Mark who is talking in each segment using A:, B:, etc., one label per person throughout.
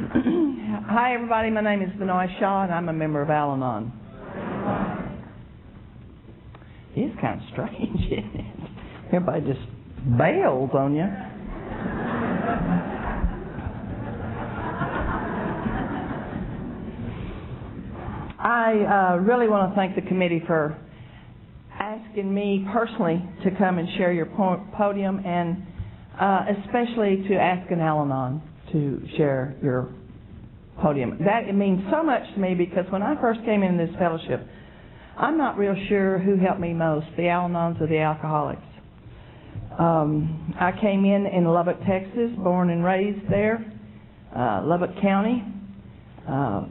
A: Hi, everybody. My name is Vannoy, and I'm a member of Al-Anon. It's kind of strange, isn't it? Everybody just bails on you. I really want to thank the committee for asking me personally to come and share your podium, and especially to ask an Al-Anon to share your podium. That it means so much to me, because when I first came into this fellowship, I'm not real sure who helped me most, the Al-Anons or the alcoholics. I came in Lubbock, Texas, born and raised there, Lubbock County. I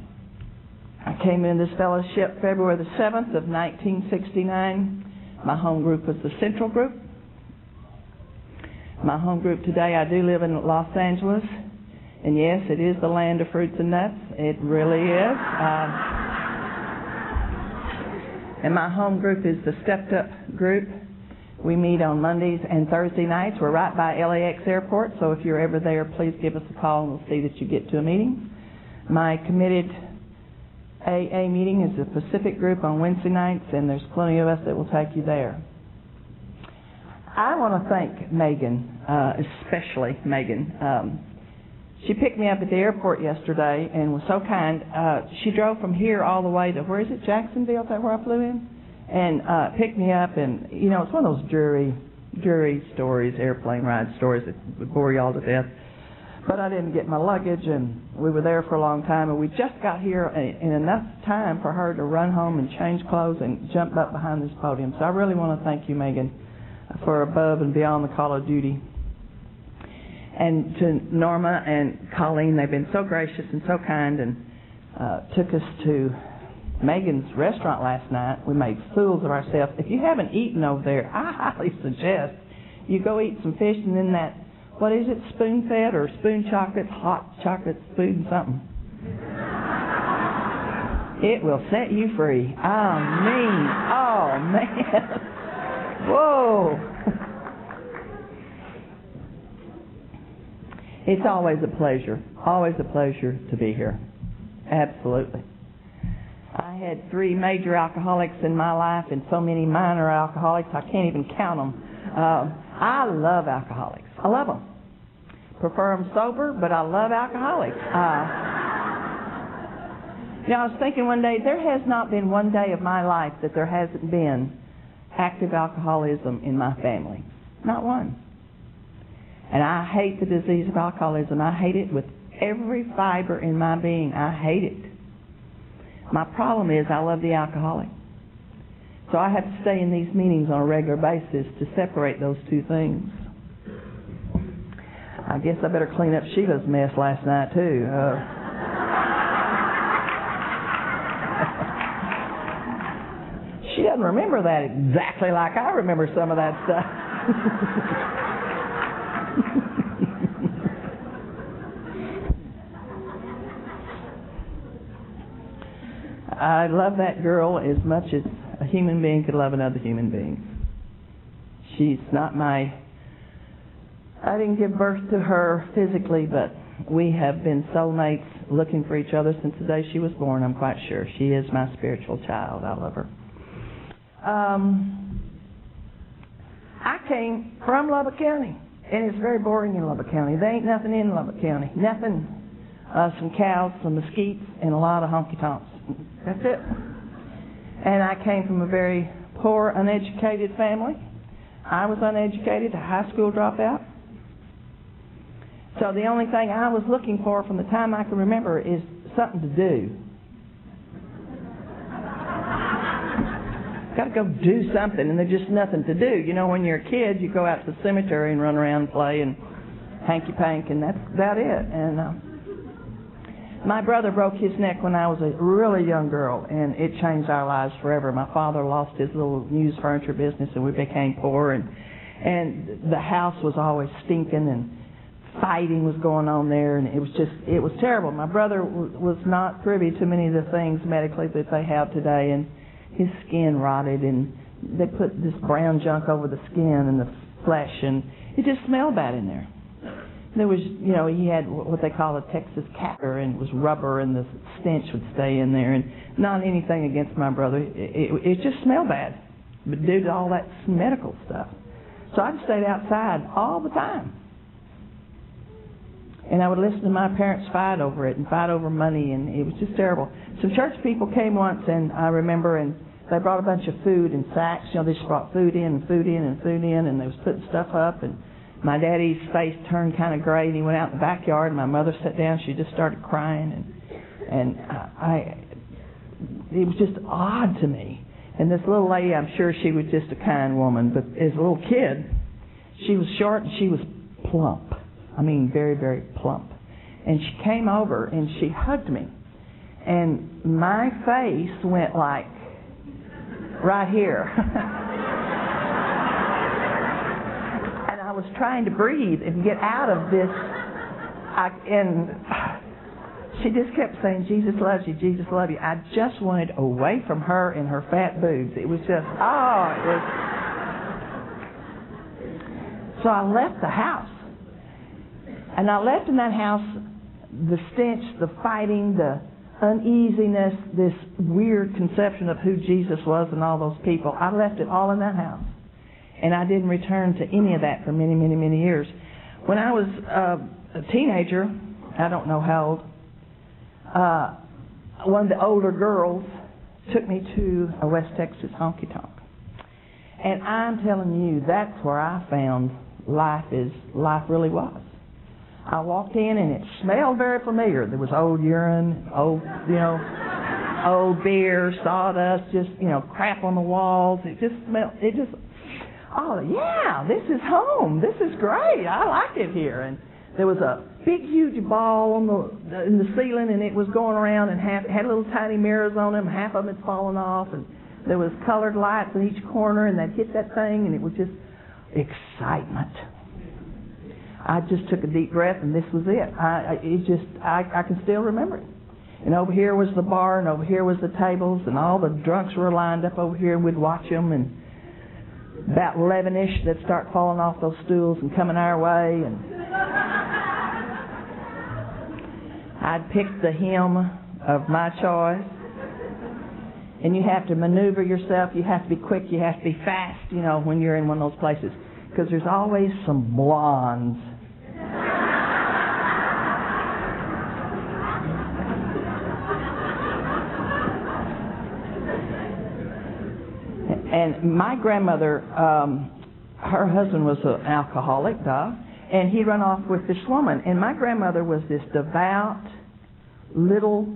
A: came in this fellowship February the 7th of 1969. My home group was the Central Group. My home group today, I do live in Los Angeles. And yes, it is the land of fruits and nuts. It really is. And my home group is the Stepped Up group. We meet on Mondays and Thursday nights. We're right by LAX Airport, so if you're ever there, please give us a call and we'll see that you get to a meeting. My committed AA meeting is the Pacific group on Wednesday nights, and there's plenty of us that will take you there. I want to thank Megan, especially Megan. She picked me up at the airport yesterday and was so kind. She drove from here all the way to, where is it, Jacksonville? Is that where I flew in? And picked me up, and, you know, it's one of those jury stories, airplane ride stories that would bore you all to death. But I didn't get my luggage, and we were there for a long time, and we just got here in enough time for her to run home and change clothes and jump up behind this podium. So I really want to thank you, Megan, for above and beyond the call of duty. And to Norma and Colleen, they've been so gracious and so kind, and took us to Megan's restaurant last night. We made fools of ourselves. If you haven't eaten over there, I highly suggest you go eat some fish, and then that, what is it, spoon-fed or spoon chocolate, hot chocolate spoon something. It will set you free. Oh, man. Whoa. It's always a pleasure to be here. Absolutely. I had 3 major alcoholics in my life and so many minor alcoholics, I can't even count them. I love alcoholics. I love them. Prefer them sober, but I love alcoholics. I was thinking one day, there has not been one day of my life that there hasn't been active alcoholism in my family. Not one. And I hate the disease of alcoholism. I hate it with every fiber in my being. I hate it. My problem is I love the alcoholic. So I have to stay in these meetings on a regular basis to separate those two things. I guess I better clean up Sheila's mess last night, too. She doesn't remember that exactly like I remember some of that stuff. I love that girl as much as a human being could love another human being. She's not I didn't give birth to her physically, but we have been soulmates looking for each other since the day she was born, I'm quite sure. She is my spiritual child. I love her. I came from Lubbock County, and it's very boring in Lubbock County. There ain't nothing in Lubbock County. Nothing. Some cows, some mesquites, and a lot of honky-tonks. That's it. And I came from a very poor, uneducated family. I was uneducated, a high school dropout. So the only thing I was looking for from the time I can remember is something to do. Got to go do something, and there's just nothing to do. You know, when you're a kid, you go out to the cemetery and run around and play and hanky-pank, and that's about it. And my brother broke his neck when I was a really young girl, and it changed our lives forever. My father lost his little used furniture business, and we became poor, and the house was always stinking, and fighting was going on there, and it was terrible. My brother was not privy to many of the things medically that they have today, and his skin rotted, and they put this brown junk over the skin and the flesh, and it just smelled bad in there. There was, he had what they call a Texas capper, and it was rubber, and the stench would stay in there. And not anything against my brother. It just smelled bad, but due to all that medical stuff. So I stayed outside all the time. And I would listen to my parents fight over it and fight over money, and it was just terrible. Some church people came once, and I remember, and they brought a bunch of food in sacks. They just brought food in, and they was putting stuff up, and my daddy's face turned kind of gray, and he went out in the backyard, and my mother sat down. She just started crying, and it was just odd to me. And this little lady, I'm sure she was just a kind woman, but as a little kid, she was short and she was plump. I mean, very, very plump. And she came over and she hugged me. And my face went like right here. And I was trying to breathe and get out of this. And she just kept saying, Jesus loves you, Jesus loves you. I just wanted away from her and her fat boobs. It was just, So I left the house. And I left in that house the stench, the fighting, the uneasiness, this weird conception of who Jesus was and all those people. I left it all in that house. And I didn't return to any of that for many, many, many years. When I was a teenager, I don't know how old, one of the older girls took me to a West Texas honky-tonk. And I'm telling you, that's where I found life really was. I walked in and it smelled very familiar. There was old urine, old beer, sawdust, just, crap on the walls. It just smelled, oh yeah, this is home. This is great. I like it here. And there was a big, huge ball in the ceiling, and it was going around and had little tiny mirrors on them. Half of them had fallen off, and there was colored lights in each corner, and they'd hit that thing, and it was just excitement. I just took a deep breath, and this was it. I can still remember it. And over here was the bar, and over here was the tables, and all the drunks were lined up over here, and we'd watch them, and about 11-ish, they'd start falling off those stools and coming our way, and I'd pick the hymn of my choice. And you have to maneuver yourself. You have to be quick. You have to be fast, when you're in one of those places. Because there's always some blondes. And my grandmother, her husband was an alcoholic, and he run off with this woman. And my grandmother was this devout, little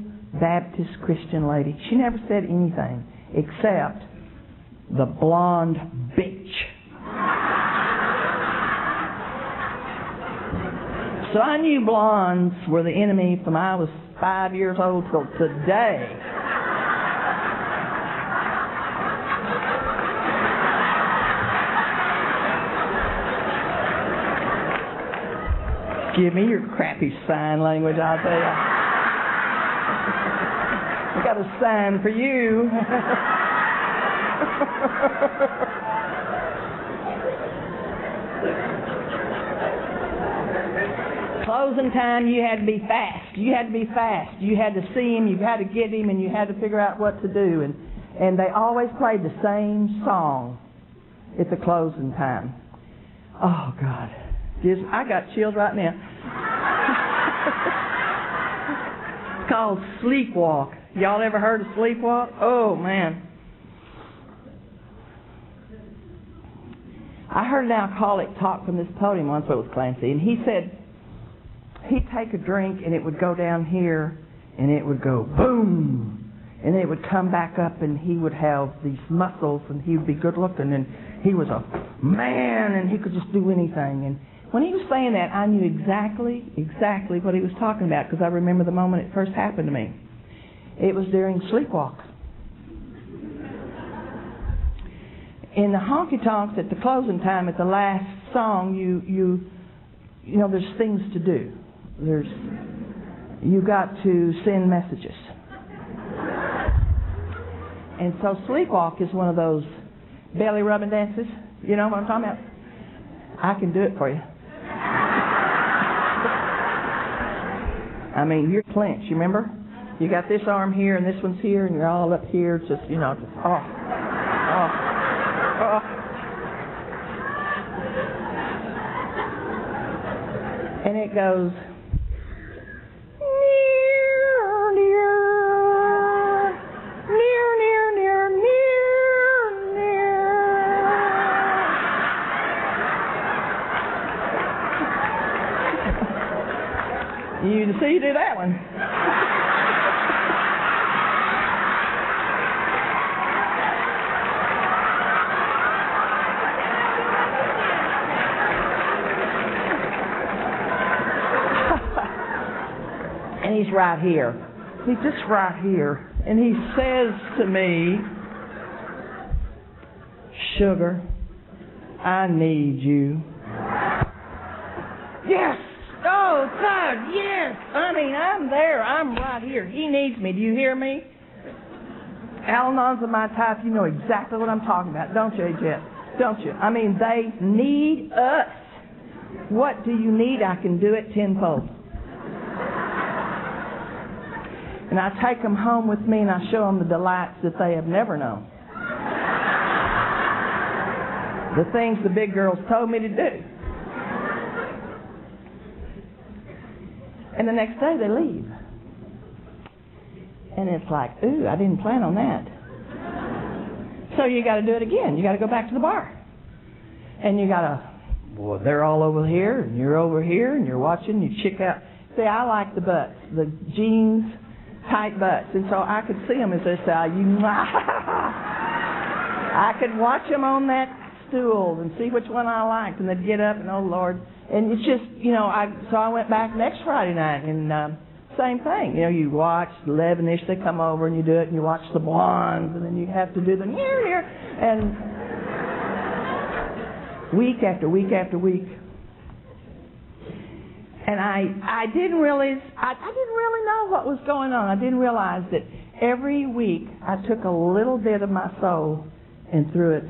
A: Baptist Christian lady. She never said anything except the blonde bitch. So I knew blondes were the enemy from I was 5 years old till today. Give me your crappy sign language, I'll tell you. I got a sign for you. Closing time, you had to be fast. You had to be fast. You had to see him, you had to get him, and you had to figure out what to do. And they always played the same song at the closing time. Oh, God. I got chills right now. It's called Sleepwalk. Y'all ever heard of Sleepwalk? Oh, man. I heard an alcoholic talk from this podium once, it was Clancy, and he said he'd take a drink and it would go down here and it would go boom, and it would come back up, and he would have these muscles, and he would be good looking, and he was a man, and he could just do anything. And when he was saying that, I knew exactly what he was talking about, because I remember the moment it first happened to me. It was during Sleepwalk. In the honky-tonks at the closing time, at the last song, you know, there's things to do. You got to send messages. And so Sleepwalk is one of those belly rubbing dances. You know what I'm talking about? I can do it for you. I mean, you're clenched, you remember? You got this arm here and this one's here and you're all up here just, just, And it goes, You see, you do that one. And he's right here. He's just right here. And he says to me, "Sugar, I need you." Yes! Oh, God, yes! I mean, I'm there. I'm right here. He needs me. Do you hear me? Al-Anons are my type. You know exactly what I'm talking about, don't you, Jet? Don't you? I mean, they need us. What do you need? I can do it tenfold. And I take them home with me and I show them the delights that they have never known. The things the big girls told me to do. And the next day they leave. And it's like, ooh, I didn't plan on that. So you got to do it again. You got to go back to the bar. And you got to, well, they're all over here, and you're over here, and you're watching, you check out. See, I like the butts, the jeans, tight butts. And so I could see them as they say, I could watch them on that stool and see which one I liked. And they'd get up, and oh, Lord. And it's just, so I went back next Friday night, and same thing. You watch 11-ish, they come over, and you do it, and you watch the blondes, and then you have to do the near, and week after week after week. And I didn't really know what was going on. I didn't realize that every week I took a little bit of my soul and threw it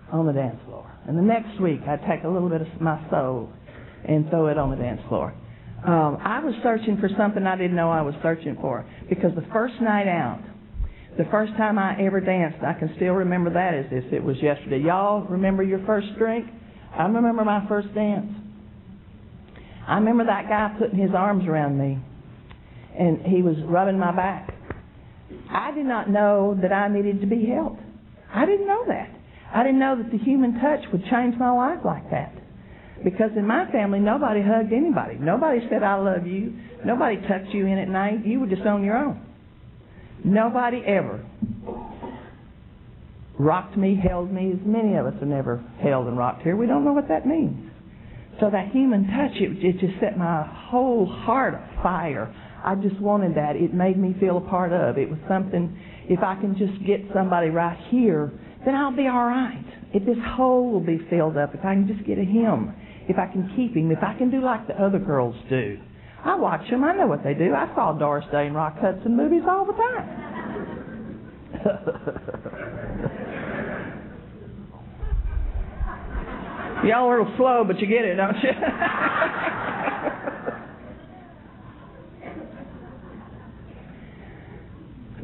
A: on the dance floor. And the next week, I'd take a little bit of my soul and throw it on the dance floor. I was searching for something I didn't know I was searching for. Because the first night out, the first time I ever danced, I can still remember that as if it was yesterday. Y'all remember your first drink? I remember my first dance. I remember that guy putting his arms around me. And he was rubbing my back. I did not know that I needed to be held. I didn't know that. I didn't know that the human touch would change my life like that. Because in my family, nobody hugged anybody. Nobody said, I love you. Nobody tucked you in at night. You were just on your own. Nobody ever rocked me, held me. As many of us are never held and rocked here. We don't know what that means. So that human touch, it just set my whole heart afire. I just wanted that. It made me feel a part of. It was something, if I can just get somebody right here, then I'll be all right. If this hole will be filled up, if I can just get a him, if I can keep him, if I can do like the other girls do. I watch them. I know what they do. I saw Doris Day and Rock Hudson movies all the time. Y'all are a little slow, but you get it, don't you?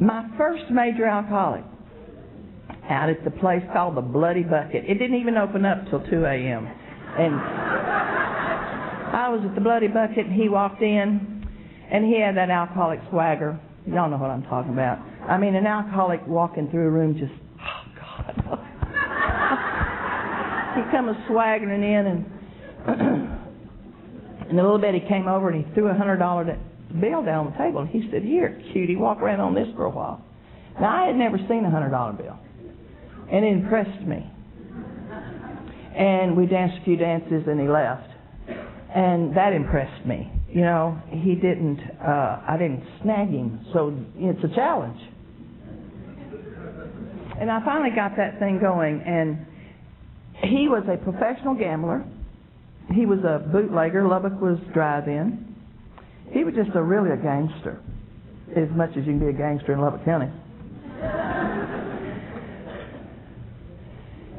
A: My first major alcoholic out at the place called the Bloody Bucket. It didn't even open up till 2 a.m. And I was at the Bloody Bucket, and he walked in, and he had that alcoholic swagger. Y'all know what I'm talking about. I mean, an alcoholic walking through a room just, oh, God. He come swaggering in, and a little bit he came over, and he threw a $100 bill down on the table, and he said, here, cutie, walk around on this for a while. Now, I had never seen a $100 bill. And it impressed me. And we danced a few dances and he left. And that impressed me. He didn't, I didn't snag him. So it's a challenge. And I finally got that thing going. And he was a professional gambler. He was a bootlegger. Lubbock was drive-in. He was just really a gangster. As much as you can be a gangster in Lubbock County.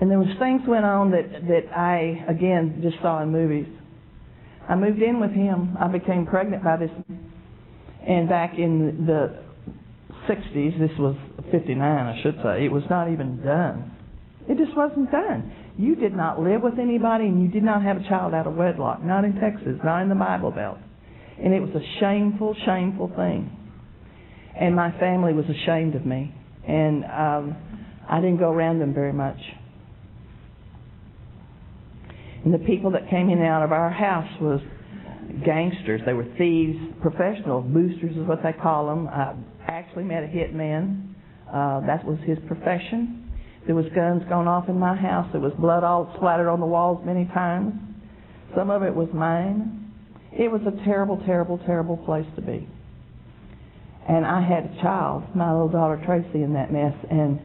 A: And there was things went on that I, again, just saw in movies. I moved in with him. I became pregnant by this. And back in the 60s, this was 59, I should say, it was not even done. It just wasn't done. You did not live with anybody, and you did not have a child out of wedlock. Not in Texas, not in the Bible Belt. And it was a shameful, shameful thing. And my family was ashamed of me. And I didn't go around them very much. And the people that came in and out of our house was gangsters. They were thieves, professional boosters is what they call them. I actually met a hitman. That was his profession. There was guns going off in my house. There was blood all splattered on the walls many times. Some of it was mine. It was a terrible, terrible, terrible place to be. And I had a child, my little daughter Tracy, in that mess. And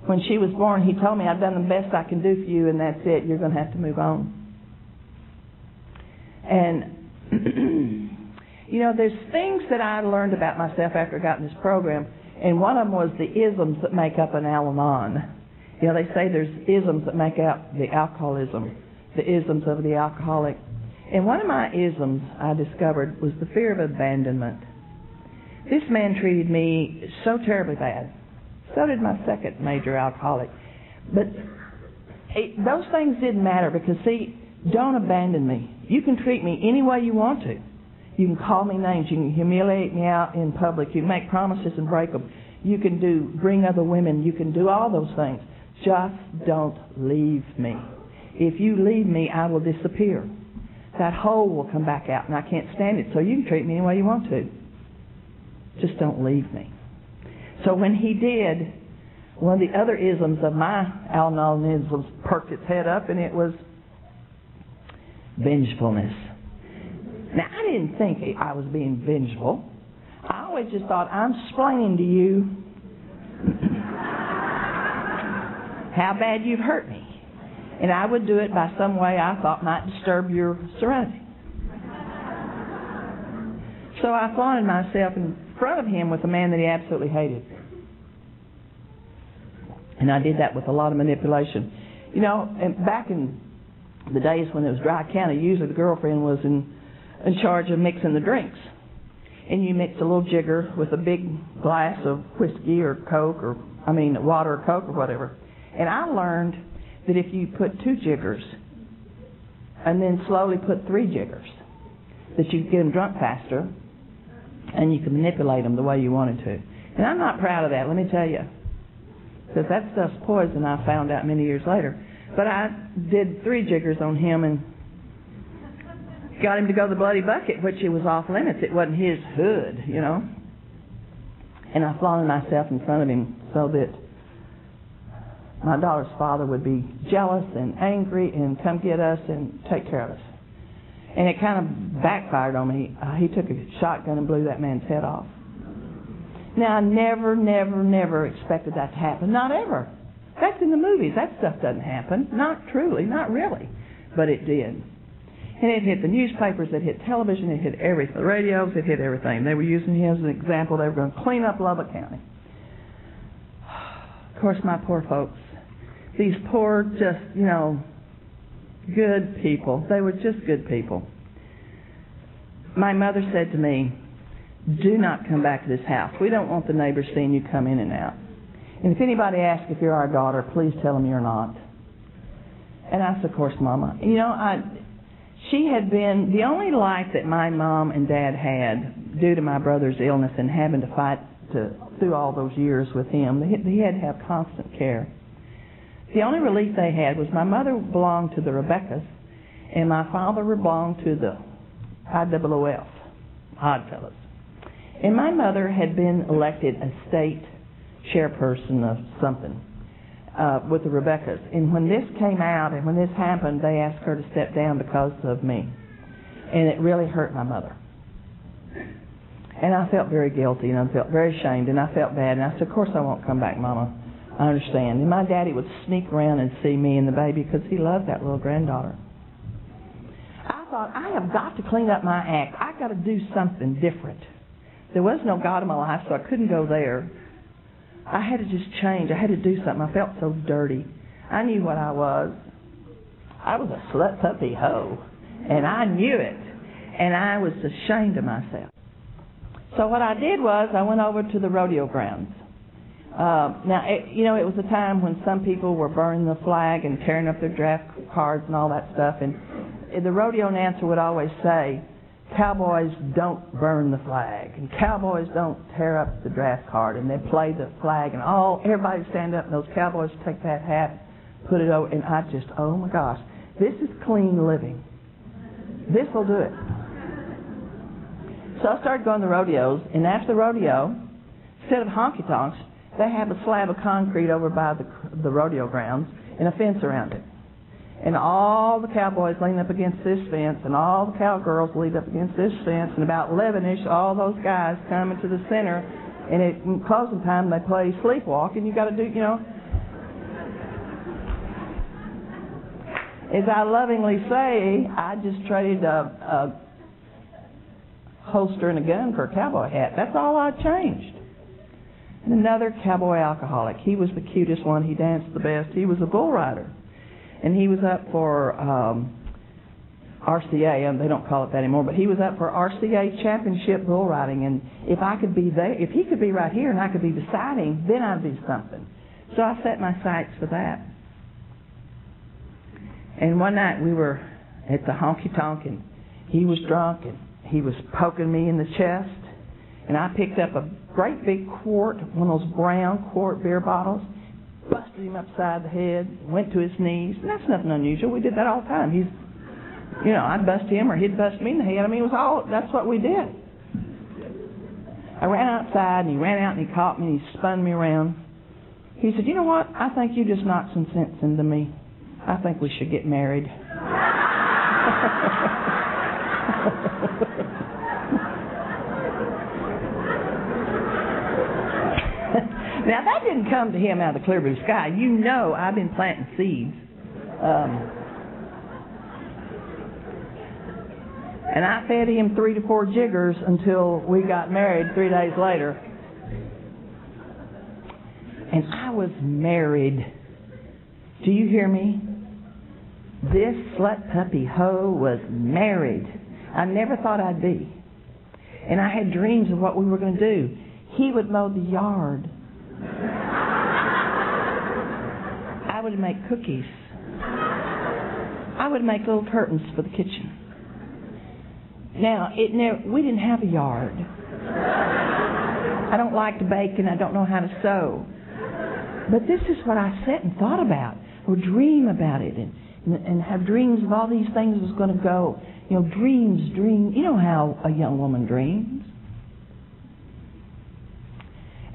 A: when she was born, he told me, I've done the best I can do for you, and that's it. You're going to have to move on. And, you know, there's things that I learned about myself after I got in this program, and one of them was the isms that make up an Al-Anon. You know, they say there's isms that make up the alcoholism, the isms of the alcoholic. And one of my isms I discovered was the fear of abandonment. This man treated me so terribly bad. So did my second major alcoholic. But those things didn't matter because, see, don't abandon me. You can treat me any way you want to. You can call me names. You can humiliate me out in public. You can make promises and break them. You can bring other women. You can do all those things. Just don't leave me. If you leave me, I will disappear. That hole will come back out, and I can't stand it. So you can treat me any way you want to. Just don't leave me. So when he did, one of the other isms of my Al-Anonism perked its head up, and it was vengefulness. Now, I didn't think I was being vengeful. I always just thought, I'm explaining to you how bad you've hurt me. And I would do it by some way I thought might disturb your serenity. So I flaunted myself in front of him with a man that he absolutely hated. And I did that with a lot of manipulation. You know, and back in the days when it was Dry County, usually the girlfriend was in charge of mixing the drinks. And you mix a little jigger with a big glass of whiskey or Coke water or Coke or whatever. And I learned that if you put 2 jiggers and then slowly put 3 jiggers, that you could get them drunk faster and you can manipulate them the way you wanted to. And I'm not proud of that, let me tell you. Because that stuff's poison, I found out many years later. But I did 3 jiggers on him and got him to go to the Bloody Bucket, which it was off limits. It wasn't his hood, you know. And I flaunted myself in front of him so that my daughter's father would be jealous and angry and come get us and take care of us. And it kind of backfired on me. He took a shotgun and blew that man's head off. Now, I never expected that to happen. Not ever. That's in the movies. That stuff doesn't happen. Not truly, not really. But it did. And it hit the newspapers, it hit television, it hit everything. The radios, it hit everything. They were using him as an example. They were going to clean up Lubbock County. Of course, my poor folks. These poor, just, good people. They were just good people. My mother said to me, do not come back to this house. We don't want the neighbors seeing you come in and out. And if anybody asks if you're our daughter, please tell them you're not. And I said, of course, Mama. She had been the only life that my mom and dad had due to my brother's illness and having to fight through all those years with him. He had to have constant care. The only relief they had was my mother belonged to the Rebeccas and my father belonged to the IWF, Oddfellows. And my mother had been elected a state chairperson of something with the Rebeccas. And when this came out and when this happened, they asked her to step down because of me. And it really hurt my mother. And I felt very guilty and I felt very ashamed and I felt bad. And I said, of course I won't come back, Mama. I understand. And my daddy would sneak around and see me and the baby because he loved that little granddaughter. I thought, I have got to clean up my act. I've got to do something different. There was no God in my life, so I couldn't go there. I had to just change. I had to do something. I felt so dirty. I knew what I was. I was a slut puppy hoe, and I knew it. And I was ashamed of myself. So what I did was I went over to the rodeo grounds. Now, it was a time when some people were burning the flag and tearing up their draft cards and all that stuff. And the rodeo announcer would always say, cowboys don't burn the flag, and cowboys don't tear up the draft card. And they'd play the flag, and everybody would stand up, and those cowboys would take that hat, put it over, and I just, oh my gosh, this is clean living. This will do it. So I started going to rodeos, and after the rodeo, instead of honky-tonks, they have a slab of concrete over by the rodeo grounds and a fence around it. And all the cowboys lean up against this fence, and all the cowgirls lean up against this fence, and about 11-ish, all those guys come into the center, and at closing time, they play sleepwalk, and you got to do, as I lovingly say, I just traded a holster and a gun for a cowboy hat. That's all I changed. And another cowboy alcoholic. He was the cutest one. He danced the best. He was a bull rider. And he was up for RCA, and they don't call it that anymore, but he was up for RCA championship bull riding. And if I could be there, if he could be right here and I could be beside him, then I'd be something. So I set my sights for that. And one night we were at the honky-tonk, and he was drunk, and he was poking me in the chest. And I picked up a great big quart, one of those brown quart beer bottles, busted him upside the head, went to his knees. And that's nothing unusual. We did that all the time. I'd bust him or he'd bust me in the head. I mean, that's what we did. I ran outside, and he ran out, and he caught me, and he spun me around. He said, "You know what? I think you just knocked some sense into me. I think we should get married." Now, that didn't come to him out of the clear blue sky. I've been planting seeds. And I fed him 3 to 4 jiggers until we got married 3 days later. And I was married. Do you hear me? This slut puppy hoe was married. I never thought I'd be. And I had dreams of what we were going to do. He would mow the yard. I would make cookies. I would make little curtains for the kitchen. Now, we didn't have a yard. I don't like to bake, and I don't know how to sew. But this is what I sat and thought about, or dream about it, and have dreams of all these things was going to go. Dreams. You know how a young woman dreams.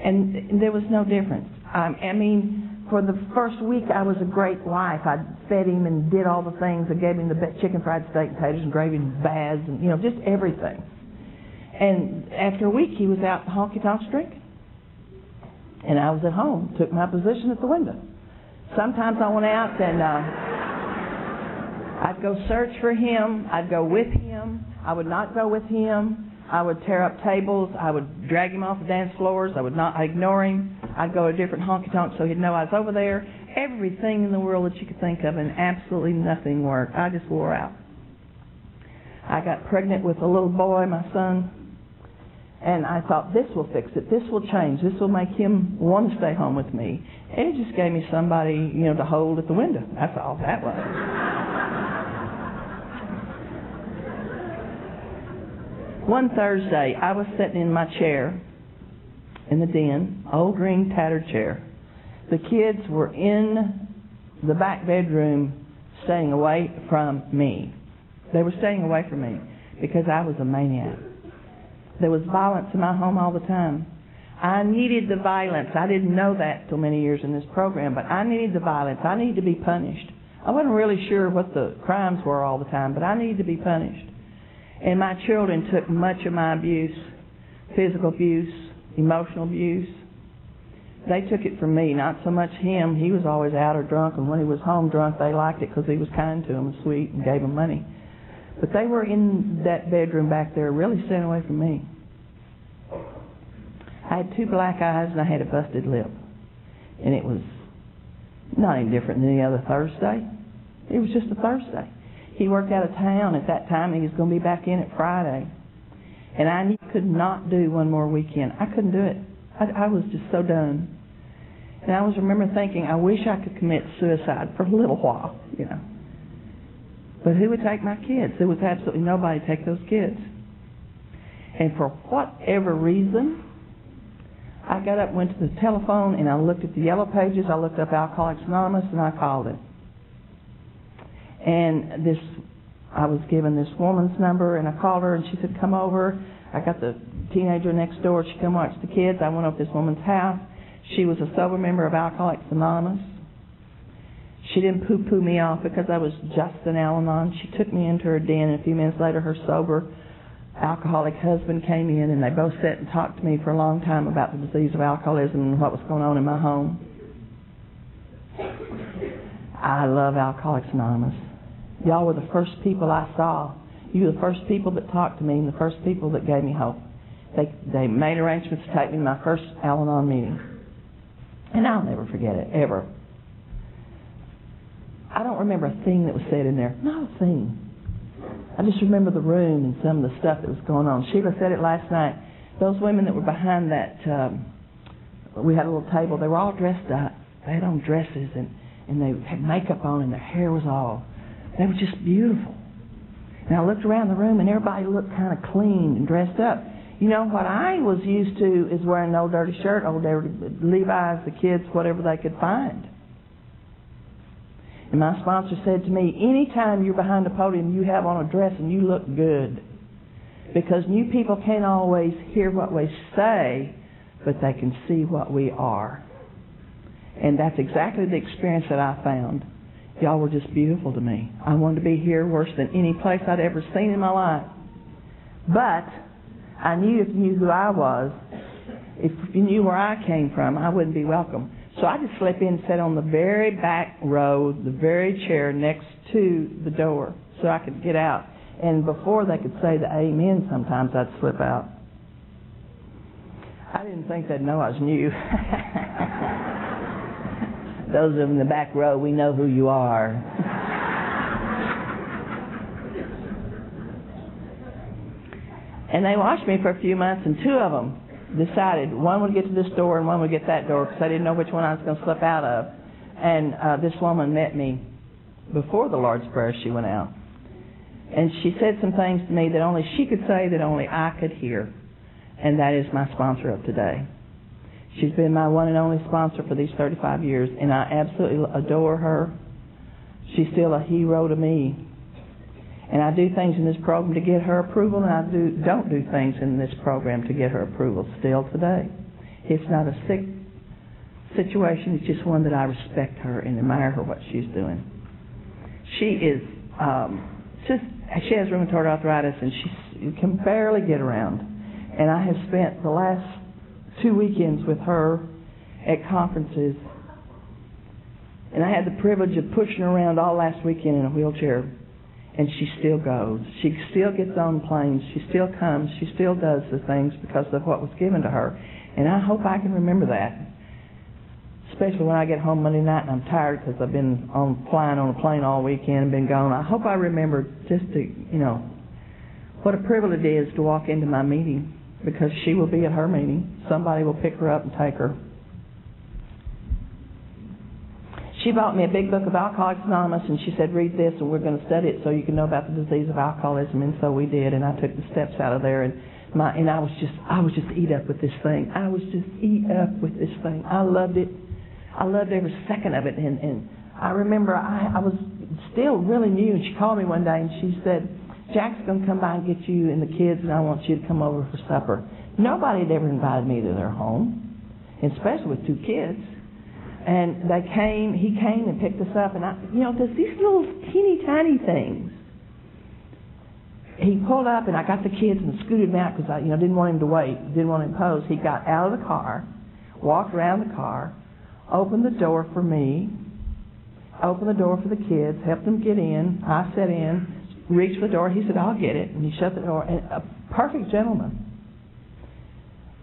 A: And there was no difference. For the first week, I was a great wife. I fed him and did all the things. I gave him the chicken fried steak and potatoes and gravy and baths and, just everything. And after a week, he was out in honky-tonks drinking. And I was at home, took my position at the window. Sometimes I went out and I'd go search for him. I'd go with him. I would not go with him. I would tear up tables. I would drag him off the dance floors. I would not ignore him. I'd go to a different honky-tonk so he'd know I was over there. Everything in the world that you could think of, and absolutely nothing worked. I just wore out. I got pregnant with a little boy, my son, and I thought, this will fix it. This will change. This will make him want to stay home with me. And it just gave me somebody, to hold at the window. That's all that was. One Thursday, I was sitting in my chair in the den, old green tattered chair. The kids were in the back bedroom staying away from me. They were staying away from me because I was a maniac. There was violence in my home all the time. I needed the violence. I didn't know that till many years in this program, but I needed the violence. I needed to be punished. I wasn't really sure what the crimes were all the time, but I needed to be punished. And my children took much of my abuse, physical abuse, emotional abuse. They took it from me, not so much him. He was always out or drunk, and when he was home drunk, they liked it because he was kind to them and sweet and gave them money. But they were in that bedroom back there really staying away from me. I had 2 black eyes and I had a busted lip. And it was not any different than any other Thursday. It was just a Thursday. He worked out of town at that time, and he was going to be back in at Friday. And I knew I could not do one more weekend. I couldn't do it. I was just so done. And I remember thinking, I wish I could commit suicide for a little while, you know. But who would take my kids? There was absolutely nobody to take those kids. And for whatever reason, I got up, went to the telephone, and I looked at the yellow pages. I looked up Alcoholics Anonymous, and I called it. And I was given this woman's number, and I called her, and she said, come over. I got the teenager next door. She come watch the kids. I went over to this woman's house. She was a sober member of Alcoholics Anonymous. She didn't poo-poo me off because I was just an Al-Anon. She took me into her den, and a few minutes later, her sober alcoholic husband came in, and they both sat and talked to me for a long time about the disease of alcoholism and what was going on in my home. I love Alcoholics Anonymous. Y'all were the first people I saw. You were the first people that talked to me and the first people that gave me hope. They made arrangements to take me to my first Al-Anon meeting. And I'll never forget it, ever. I don't remember a thing that was said in there. Not a thing. I just remember the room and some of the stuff that was going on. Sheila said it last night. Those women that were behind that, we had a little table, they were all dressed up. They had on dresses and they had makeup on and their hair was all. They were just beautiful. And I looked around the room and everybody looked kind of clean and dressed up. You know, what I was used to is wearing an old dirty shirt, old Levi's, the kids, whatever they could find. And my sponsor said to me, anytime you're behind the podium, you have on a dress and you look good. Because new people can't always hear what we say, but they can see what we are. And that's exactly the experience that I found. Y'all were just beautiful to me. I wanted to be here worse than any place I'd ever seen in my life. But I knew if you knew who I was, if you knew where I came from, I wouldn't be welcome. So I just slipped in and sat on the very back row, the very chair next to the door so I could get out. And before they could say the amen, sometimes I'd slip out. I didn't think they'd know I was new. Those of them in the back row, we know who you are. And they watched me for a few months, and two of them decided one would get to this door and one would get that door because I didn't know which one I was going to slip out of. And this woman met me before the Lord's Prayer. She went out. And she said some things to me that only she could say, that only I could hear. And that is my sponsor of today. She's been my one and only sponsor for these 35 years, and I absolutely adore her. She's still a hero to me. And I do things in this program to get her approval, and I don't do things in this program to get her approval still today. It's not a sick situation. It's just one that I respect her and admire her, what she's doing. She is she has rheumatoid arthritis, and she can barely get around. And I have spent the last 2 weekends with her at conferences, and I had the privilege of pushing her around all last weekend in a wheelchair. And she still goes. She still gets on planes. She still comes. She still does the things because of what was given to her. And I hope I can remember that, especially when I get home Monday night and I'm tired because I've been flying on a plane all weekend and been gone. I hope I remember just to, what a privilege it is to walk into my meeting, because she will be at her meeting. Somebody will pick her up and take her. She bought me a big book of Alcoholics Anonymous, and she said, read this, and we're going to study it so you can know about the disease of alcoholism. And so we did, and I took the steps out of there, and I was just eat up with this thing. I was just eat up with this thing. I loved it. I loved every second of it. And I remember I was still really new, and she called me one day, and she said, Jack's going to come by and get you and the kids, and I want you to come over for supper. Nobody had ever invited me to their home, and especially with 2 kids. And he came and picked us up, and there's these little teeny tiny things. He pulled up, and I got the kids and scooted them out because I didn't want him to wait, didn't want him to pose. He got out of the car, walked around the car, opened the door for me, opened the door for the kids, helped them get in. I sat in, reached for the door. He said, I'll get it, and he shut the door. And a perfect gentleman.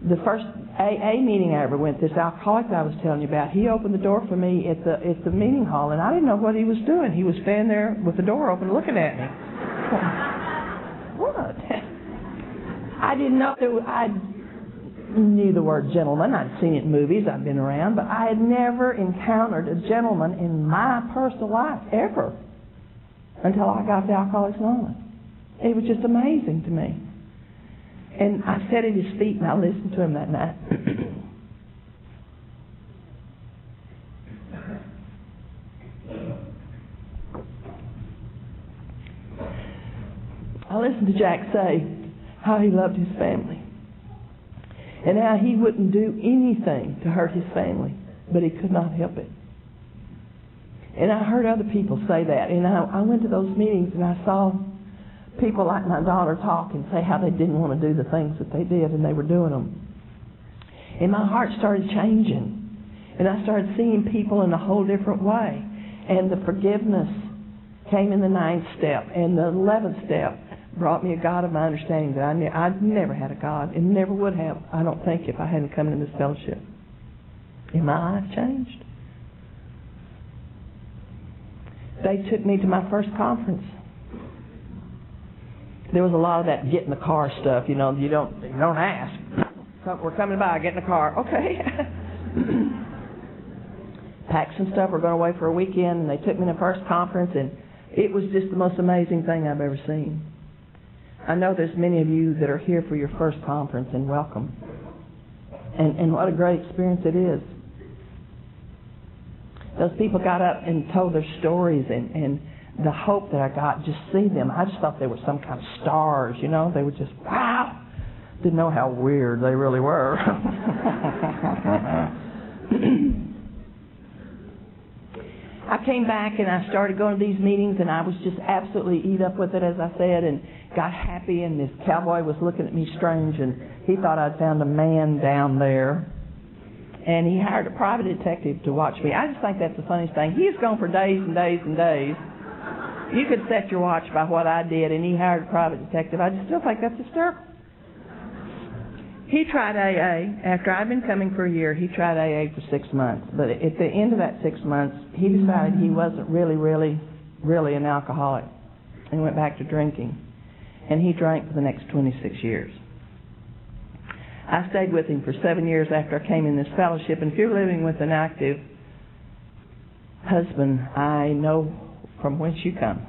A: the first AA meeting I ever went, this alcoholic that I was telling you about, he opened the door for me at the meeting hall, and I didn't know what he was doing. He was standing there with the door open looking at me. What? I didn't know I knew the word gentleman. I'd seen it in movies. I'd been around, but I had never encountered a gentleman in my personal life ever until I got to Alcoholics Anonymous. It was just amazing to me. And I sat at his feet and I listened to him that night. I listened to Jack say how he loved his family and how he wouldn't do anything to hurt his family, but he could not help it. And I heard other people say that, and I went to those meetings and I saw people like my daughter talk and say how they didn't want to do the things that they did, and they were doing them. And my heart started changing, and I started seeing people in a whole different way. And the forgiveness came in the 9th step, and the 11th step brought me a God of my understanding that I'd never had a God, and never would have, I don't think, if I hadn't come into this fellowship. And my life changed. They took me to my first conference. There was a lot of that get in the car stuff, you know. You don't ask. We're coming by, get in the car. Okay. Packed some stuff. We're going away for a weekend, and they took me to the first conference, and it was just the most amazing thing I've ever seen. I know there's many of you that are here for your first conference, and welcome. And what a great experience it is. Those people got up and told their stories, and the hope that I got, just see them. I just thought they were some kind of stars, you know. They were just, wow. Didn't know how weird they really were. I came back and I started going to these meetings, and I was just absolutely eat up with it, as I said, and got happy, and this cowboy was looking at me strange, and he thought I'd found a man down there. And he hired a private detective to watch me. I just think that's the funniest thing. He was gone for days and days and days. You could set your watch by what I did, and he hired a private detective. I just still think that's hysterical. He tried AA. After I'd been coming for a year, he tried AA for 6 months. But at the end of that 6 months, he decided he wasn't really an alcoholic, and went back to drinking. And he drank for the next 26 years. I stayed with him for 7 years after I came in this fellowship. And if you're living with an active husband, I know from whence you come.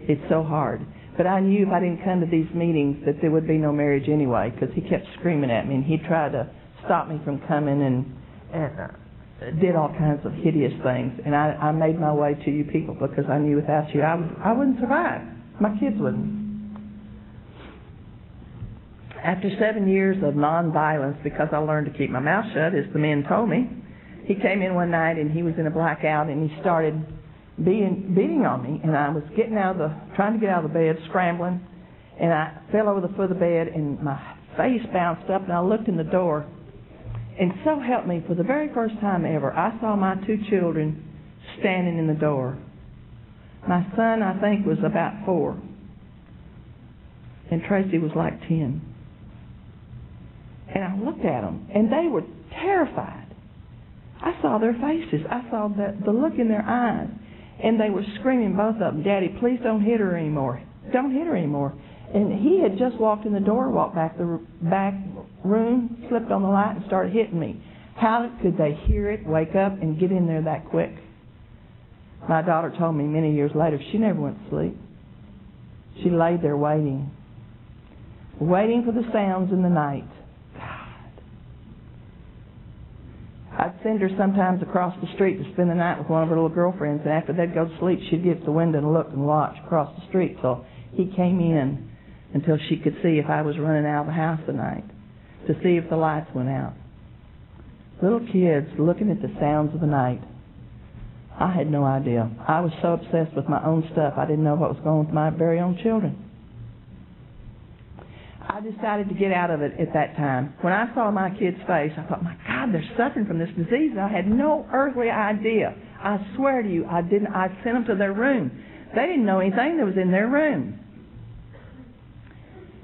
A: It's so hard. But I knew if I didn't come to these meetings that there would be no marriage anyway, because he kept screaming at me, and he tried to stop me from coming, and did all kinds of hideous things. And I made my way to you people because I knew without you I wouldn't survive. My kids wouldn't. After 7 years of nonviolence, because I learned to keep my mouth shut, as the men told me, he came in one night and he was in a blackout, and he started beating on me, and I was trying to get out of the bed, scrambling, and I fell over the foot of the bed, and my face bounced up, and I looked in the door, and so help me, for the very first time ever, I saw my 2 children standing in the door. My son, I think, was about 4, and Tracy was like 10. And I looked at them, and they were terrified. I saw their faces. I saw the look in their eyes. And they were screaming, both of them, "Daddy, please don't hit her anymore. Don't hit her anymore." And he had just walked in the door, walked back the back room, slipped on the light, and started hitting me. How could they hear it, wake up, and get in there that quick? My daughter told me many years later she never went to sleep. She laid there waiting for the sounds in the night. I'd send her sometimes across the street to spend the night with one of her little girlfriends, and after they'd go to sleep, she'd get to the window and look and watch across the street till he came in, until she could see if I was running out of the house at night, to see if the lights went out. Little kids looking at the sounds of the night. I had no idea. I was so obsessed with my own stuff, I didn't know what was going on with my very own children. I decided to get out of it at that time. When I saw my kid's face, I thought, my God, they're suffering from this disease. I had no earthly idea. I swear to you, I sent them to their room. They didn't know anything that was in their room.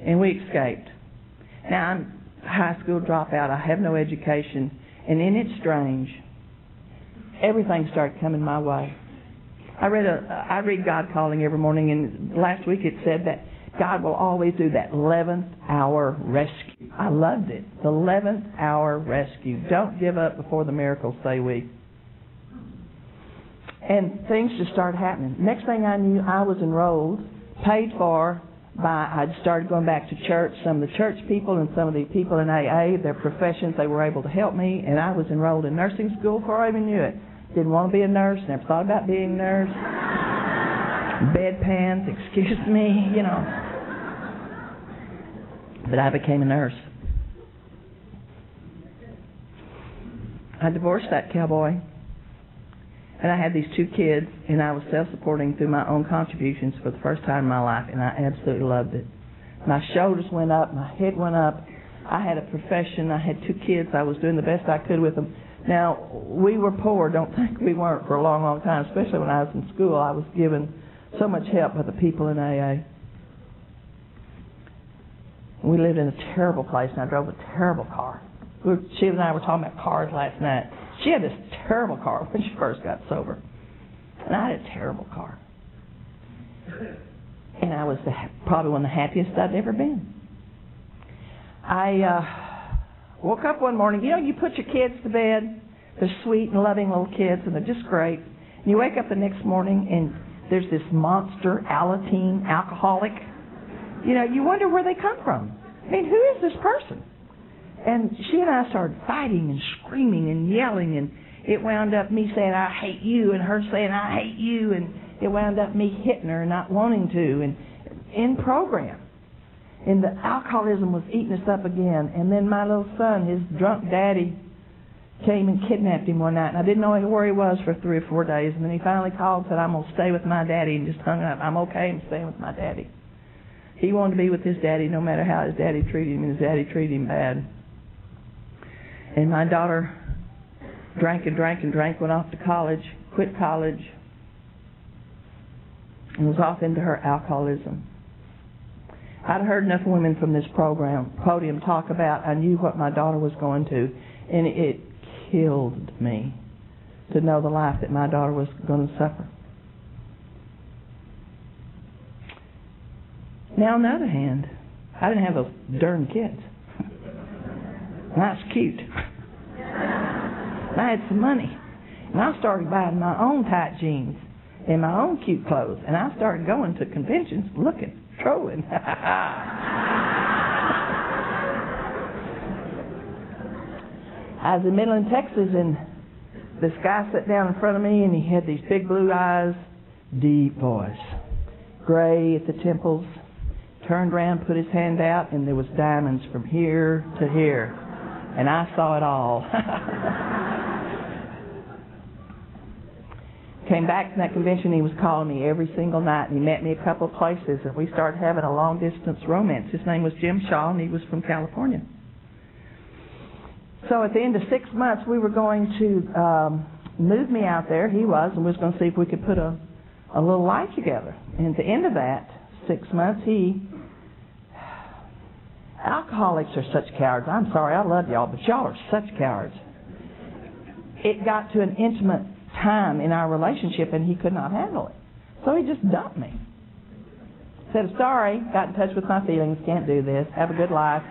A: And we escaped. Now, high school dropout. I have no education. And isn't it strange? Everything started coming my way. I read God Calling every morning, and last week it said that God will always do that 11th hour rescue. I loved it. The 11th hour rescue. Don't give up before the miracles, say we. And things just started happening. Next thing I knew, I was enrolled, paid for by, I'd started going back to church. Some of the church people and some of the people in AA, their professions, they were able to help me. And I was enrolled in nursing school before I even knew it. Didn't want to be a nurse, never thought about being a nurse. Bedpans, excuse me, you know. But I became a nurse. I divorced that cowboy. And I had these 2 kids, and I was self-supporting through my own contributions for the first time in my life, and I absolutely loved it. My shoulders went up, my head went up. I had a profession. I had 2 kids. I was doing the best I could with them. Now, we were poor. Don't think we weren't for a long, long time, especially when I was in school. I was given so much help by the people in AA. We lived in a terrible place, and I drove a terrible car. Sheila and I were talking about cars last night. She had this terrible car when she first got sober. And I had a terrible car. And I was probably one of the happiest I'd ever been. I woke up one morning. You know, you put your kids to bed. They're sweet and loving little kids, and they're just great. And you wake up the next morning, and there's this monster Alateen alcoholic. You know, you wonder where they come from. I mean, who is this person? And she and I started fighting and screaming and yelling, and it wound up me saying, I hate you, and her saying, I hate you, and it wound up me hitting her and not wanting to, and in program. And the alcoholism was eating us up again. And then my little son, his drunk daddy, came and kidnapped him one night, and I didn't know where he was for 3 or 4 days, and then he finally called and said, I'm going to stay with my daddy, and just hung up. I'm okay, I'm staying with my daddy. He wanted to be with his daddy no matter how his daddy treated him, and his daddy treated him bad. And my daughter drank and drank and drank, went off to college, quit college, and was off into her alcoholism. I'd heard enough women from this podium talk about, I knew what my daughter was going to, and it killed me to know the life that my daughter was going to suffer. Now, on the other hand, I didn't have those darn kids. That's cute. I had some money. And I started buying my own tight jeans and my own cute clothes. And I started going to conventions, looking, trolling. I was in Midland, Texas, and this guy sat down in front of me, and he had these big blue eyes, deep voice, gray at the temples, turned around, put his hand out, and there was diamonds from here to here. And I saw it all. Came back from that convention, he was calling me every single night, and he met me a couple of places, and we started having a long-distance romance. His name was Jim Shaw, and he was from California. So at the end of 6 months, we were going to move me out there, he was, and we was going to see if we could put a little life together. And at the end of that 6 months, alcoholics are such cowards. I'm sorry, I love y'all, but y'all are such cowards. It got to an intimate time in our relationship, and he could not handle it. So he just dumped me. Said, sorry, got in touch with my feelings, can't do this, have a good life.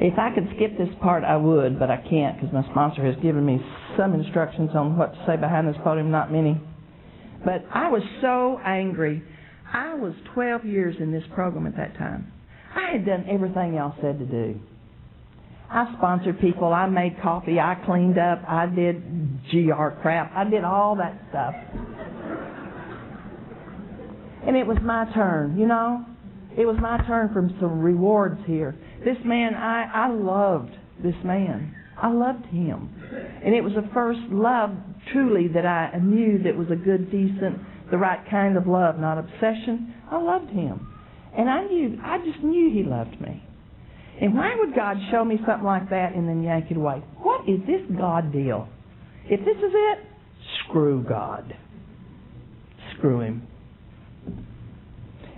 A: If I could skip this part, I would, but I can't because my sponsor has given me some instructions on what to say behind this podium, not many. But I was so angry. I was 12 years in this program at that time. I had done everything y'all said to do. I sponsored people. I made coffee. I cleaned up. I did GR crap. I did all that stuff. And it was my turn, you know. It was my turn for some rewards here. This man, I loved this man. I loved him. And it was the first love, truly, that I knew that was a good, decent, the right kind of love, not obsession. I loved him. And I just knew he loved me. And why would God show me something like that and then yank it away? What is this God deal? If this is it, screw God. Screw Him.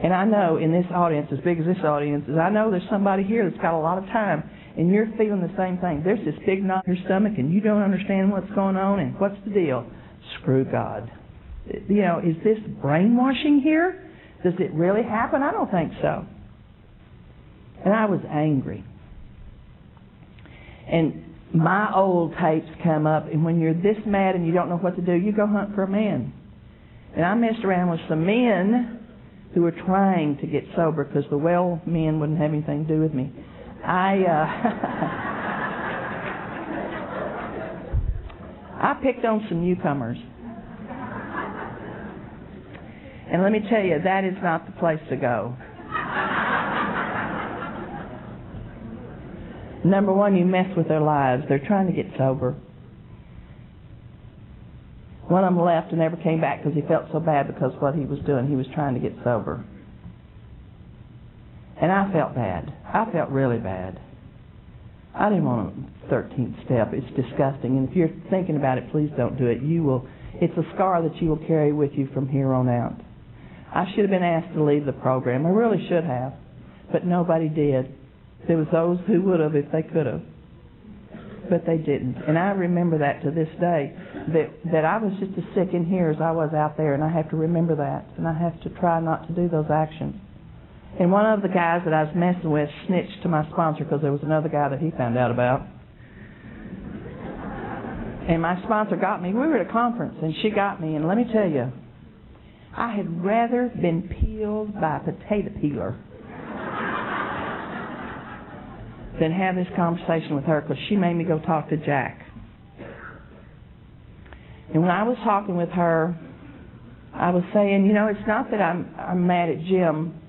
A: And I know in this audience, as big as this audience is, I know there's somebody here that's got a lot of time and you're feeling the same thing. There's this big knot in your stomach and you don't understand what's going on and what's the deal? Screw God. You know, is this brainwashing here? Does it really happen? I don't think so. And I was angry. And my old tapes come up, and when you're this mad and you don't know what to do, you go hunt for a man. And I messed around with some men who were trying to get sober because the well men wouldn't have anything to do with me. I picked on some newcomers. And let me tell you, that is not the place to go. Number one, you mess with their lives. They're trying to get sober. One of them left and never came back because he felt so bad because of what he was doing. He was trying to get sober. And I felt bad. I felt really bad. I didn't want a 13th step. It's disgusting. And if you're thinking about it, please don't do it. It's a scar that you will carry with you from here on out. I should have been asked to leave the program. I really should have. But nobody did. There was those who would have if they could have. But they didn't. And I remember that to this day, that I was just as sick in here as I was out there, and I have to remember that. And I have to try not to do those actions. And one of the guys that I was messing with snitched to my sponsor because there was another guy that he found out about. And my sponsor got me. We were at a conference, and she got me. And let me tell you, I had rather been peeled by a potato peeler than have this conversation with her, because she made me go talk to Jack. And when I was talking with her, I was saying, you know, it's not that I'm mad at Jim.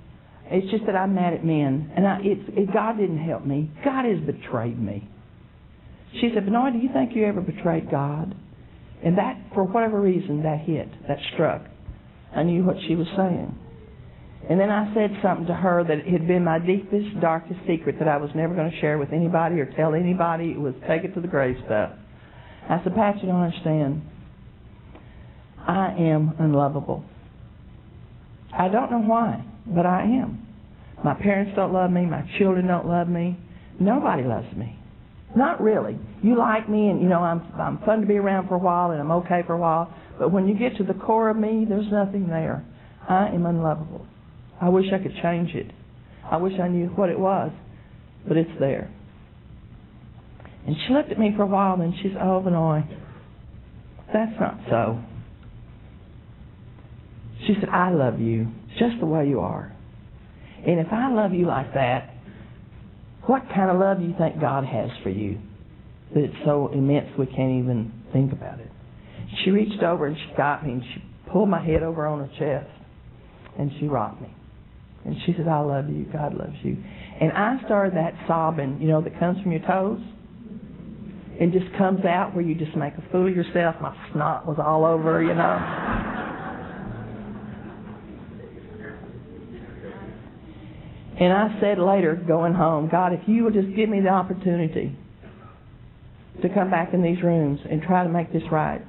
A: It's just that I'm mad at men. And God didn't help me. God has betrayed me. She said, Vannoy, do you think you ever betrayed God? And that, for whatever reason, that hit, that struck. I knew what she was saying. And then I said something to her that had been my deepest, darkest secret that I was never going to share with anybody or tell anybody. It was take it to the grave stuff. I said, Pat, you don't understand. I am unlovable. I don't know why, but I am. My parents don't love me. My children don't love me. Nobody loves me. Not really. You like me, and you know I'm fun to be around for a while, and I'm okay for a while. But when you get to the core of me, there's nothing there. I am unlovable. I wish I could change it. I wish I knew what it was, but it's there. And she looked at me for a while, and she said, "Oh, Vannoy, that's not so." She said, "I love you just the way you are. And if I love you like that, what kind of love do you think God has for you that it's so immense we can't even think about it?" She reached over and she got me and she pulled my head over on her chest and she rocked me. And she said, "I love you. God loves you." And I started that sobbing, you know, that comes from your toes and just comes out where you just make a fool of yourself. My snot was all over, you know. And I said later, going home, God, if you would just give me the opportunity to come back in these rooms and try to make this right,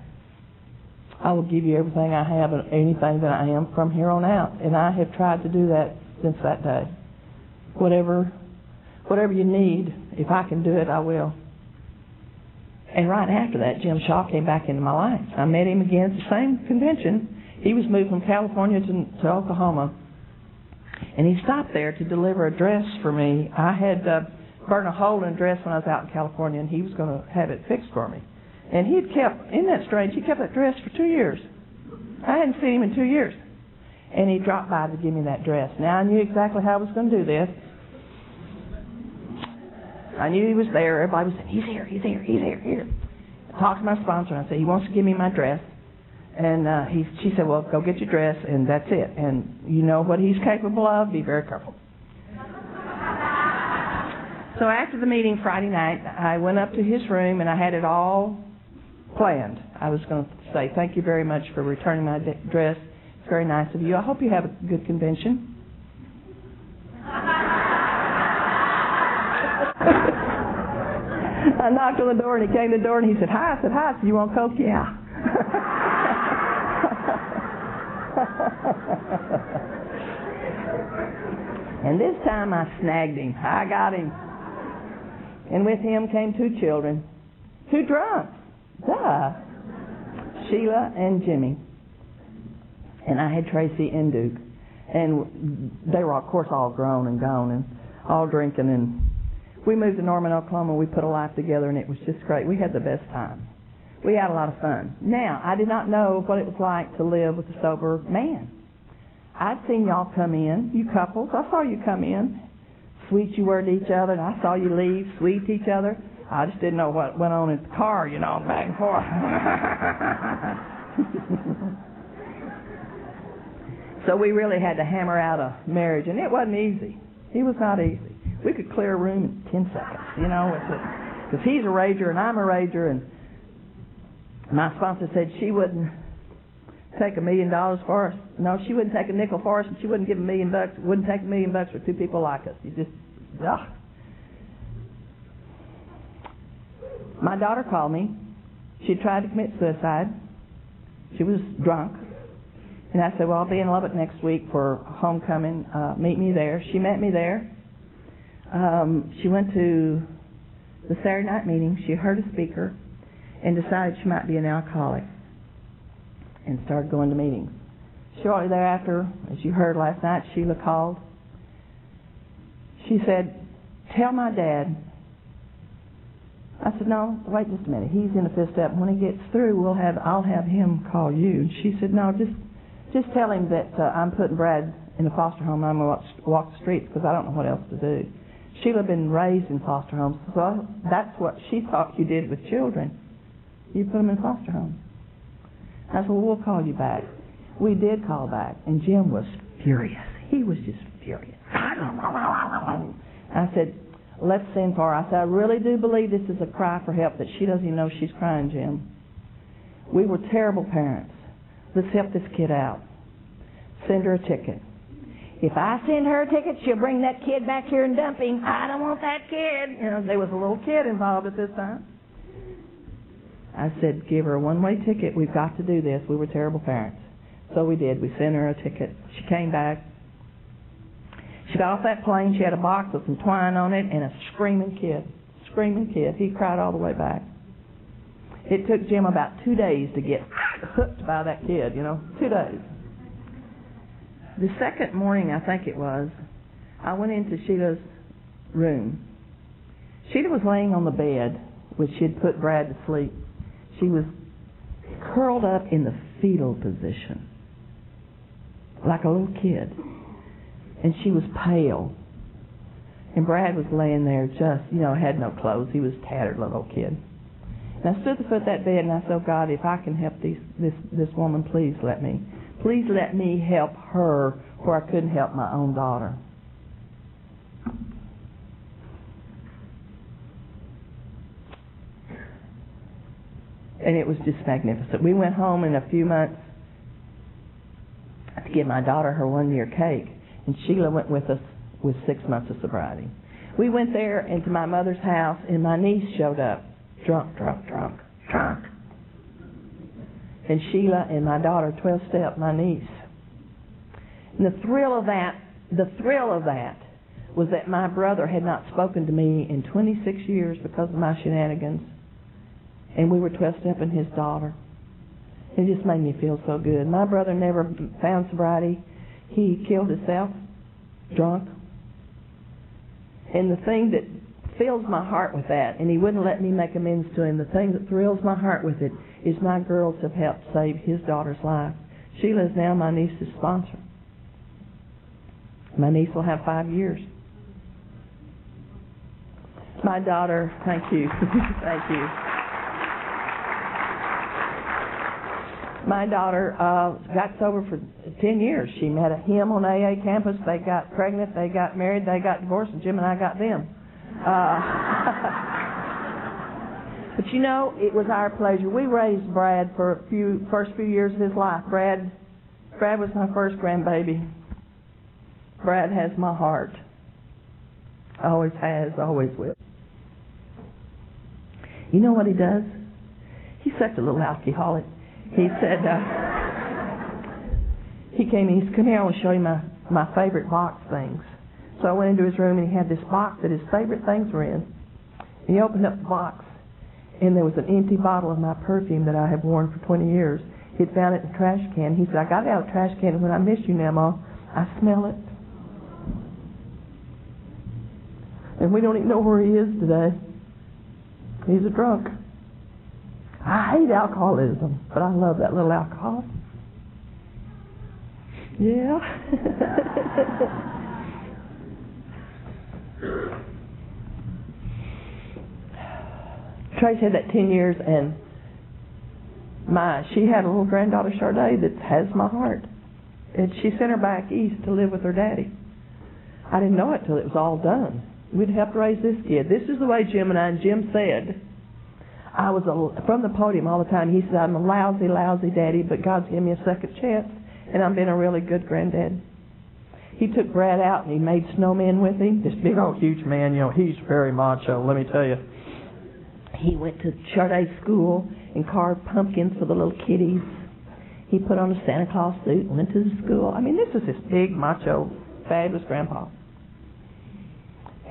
A: I will give you everything I have and anything that I am from here on out. And I have tried to do that since that day. Whatever you need, if I can do it, I will. And right after that, Jim Shaw came back into my life. I met him again at the same convention. He was moved from California to Oklahoma. And he stopped there to deliver a dress for me. I had burned a hole in a dress when I was out in California, and he was going to have it fixed for me. And he had kept, isn't that strange, he kept that dress for 2 years. I hadn't seen him in 2 years. And he dropped by to give me that dress. Now, I knew exactly how I was going to do this. I knew he was there. Everybody was saying, he's here. I talked to my sponsor, and I said, he wants to give me my dress. And she said, well, go get your dress, and that's it. And you know what he's capable of. Be very careful. So after the meeting Friday night, I went up to his room, and I had it all planned. I was going to say, thank you very much for returning my dress. It's very nice of you. I hope you have a good convention. I knocked on the door, and he came to the door, and he said, hi. I said, hi. I said, you want Coke? Yeah. And this time I snagged him. I got him. And with him came 2 children. 2 drunks. Duh. Sheila and Jimmy. And I had Tracy and Duke. And they were, of course, all grown and gone and all drinking. And we moved to Norman, Oklahoma. We put a life together, and it was just great. We had the best time. We had a lot of fun. Now, I did not know what it was like to live with a sober man. I'd seen y'all come in, you couples. I saw you come in. Sweet you were to each other, and I saw you leave, sweet to each other. I just didn't know what went on in the car, back and forth. So we really had to hammer out a marriage, and it wasn't easy. It was not easy. We could clear a room in 10 seconds, because he's a rager and I'm a rager, and my sponsor said she wouldn't take $1 million for us. No, she wouldn't take a nickel for us, and she wouldn't give $1 million. Wouldn't take $1 million for 2 people like us. You just, ugh. My daughter called me. She tried to commit suicide. She was drunk. And I said, well, I'll be in Lubbock next week for homecoming. Meet me there. She met me there. She went to the Saturday night meeting. She heard a speaker and decided she might be an alcoholic and started going to meetings. Shortly thereafter, as you heard last night, Sheila called. She said, tell my dad. I said, no, wait just a minute. He's in the 5th step. When he gets through, I'll have him call you. And she said, no, just tell him that I'm putting Brad in a foster home and I'm going to walk the streets because I don't know what else to do. Sheila had been raised in foster homes, so that's what she thought you did with children. You put them in foster homes. I said, well, we'll call you back. We did call back, and Jim was furious. He was just furious. I said, let's send for her. I said, I really do believe this is a cry for help, that she doesn't even know she's crying, Jim. We were terrible parents. Let's help this kid out. Send her a ticket. If I send her a ticket, she'll bring that kid back here and dump him. I don't want that kid. There was a little kid involved at this time. I said, give her a one-way ticket. We've got to do this. We were terrible parents. So we did. We sent her a ticket. She came back. She got off that plane. She had a box with some twine on it and a screaming kid. Screaming kid. He cried all the way back. It took Jim about 2 days to get hooked by that kid, 2 days. The second morning, I think it was, I went into Sheila's room. Sheila was laying on the bed, which she had put Brad to sleep. She was curled up in the fetal position, like a little kid. And she was pale. And Brad was laying there just, had no clothes. He was a tattered little kid. And I stood at the foot of that bed and I said, oh, God, if I can help this woman, please let me. Please let me help her where I couldn't help my own daughter. And it was just magnificent. We went home in a few months to give my daughter her 1-year cake. And Sheila went with us with 6 months of sobriety. We went there into my mother's house, and my niece showed up. Drunk. And Sheila and my daughter 12-step, my niece. And the thrill of that was that my brother had not spoken to me in 26 years because of my shenanigans. And we were 12-stepping his daughter. It just made me feel so good. My brother never found sobriety. He killed himself, drunk. And the thing that fills my heart with that, and he wouldn't let me make amends to him, the thing that thrills my heart with it is my girls have helped save his daughter's life. Sheila is now my niece's sponsor. My niece will have 5 years. My daughter, thank you. Thank you. My daughter got sober for 10 years. She met him on AA campus. They got pregnant. They got married. They got divorced, and Jim and I got them. But it was our pleasure. We raised Brad for first few years of his life. Brad was my first grandbaby. Brad has my heart. Always has, always will. You know what he does? He's such a little alcoholic. He said, he came in, he said, come here, I want to show you my favorite box things. So I went into his room and he had this box that his favorite things were in. And he opened up the box and there was an empty bottle of my perfume that I have worn for 20 years. He'd found it in the trash can. He said, I got it out of the trash can and when I miss you now, Ma, I smell it. And we don't even know where he is today. He's a drunk. I hate alcoholism, but I love that little alcoholic. Yeah. Trace had that 10 years, and she had a little granddaughter, Sade, that has my heart. And she sent her back east to live with her daddy. I didn't know it till it was all done. We'd helped raise this kid. This is the way Jim said, I was from the podium all the time. He said, I'm a lousy, lousy daddy, but God's given me a second chance, and I've been a really good granddad. He took Brad out and he made snowmen with him. This big old huge man, he's very macho, let me tell you. He went to Sade's school and carved pumpkins for the little kiddies. He put on a Santa Claus suit and went to the school. I mean, this was this big, macho, fabulous grandpa.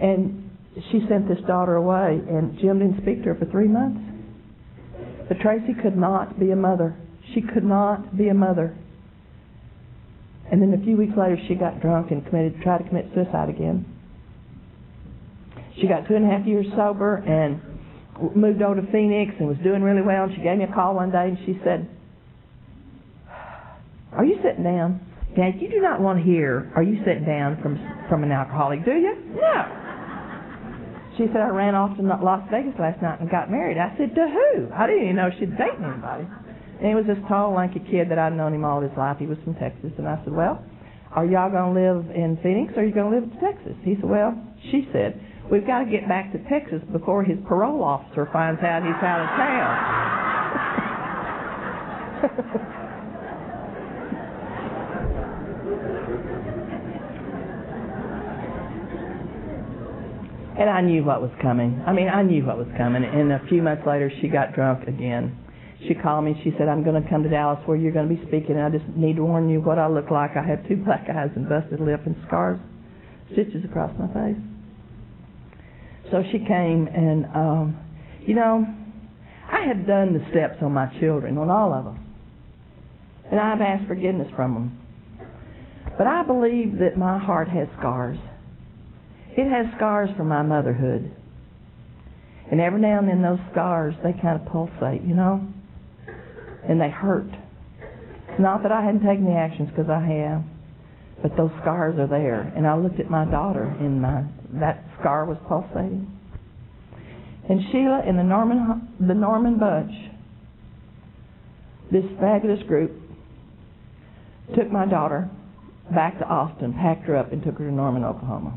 A: And she sent this daughter away, and Jim didn't speak to her for 3 months. But Tracy could not be a mother. She could not be a mother. And then a few weeks later, she got drunk and tried to commit suicide again. She got 2.5 years sober and moved over to Phoenix and was doing really well. And she gave me a call one day and she said, are you sitting down? Dad, you do not want to hear, are you sitting down from an alcoholic, do you? No. She said, I ran off to Las Vegas last night and got married. I said, to who? I didn't even know she'd dated anybody. And he was this tall, lanky kid that I'd known him all his life. He was from Texas. And I said, well, are y'all going to live in Phoenix or are you going to live in Texas? He said, well, she said, we've got to get back to Texas before his parole officer finds out he's out of town. And I knew what was coming. I knew what was coming. And a few months later, she got drunk again. She called me. She said, I'm going to come to Dallas where you're going to be speaking. And I just need to warn you what I look like. I have 2 black eyes and busted lip and scars, stitches across my face. So she came and, I had done the steps on my children, on all of them. And I've asked forgiveness from them. But I believe that my heart has scars. It has scars from my motherhood. And every now and then those scars, they kind of pulsate, and they hurt. Not that I hadn't taken the actions, because I have, but those scars are there. And I looked at my daughter, and that scar was pulsating. And Sheila and the Norman Bunch, this fabulous group, took my daughter back to Austin, packed her up, and took her to Norman, Oklahoma.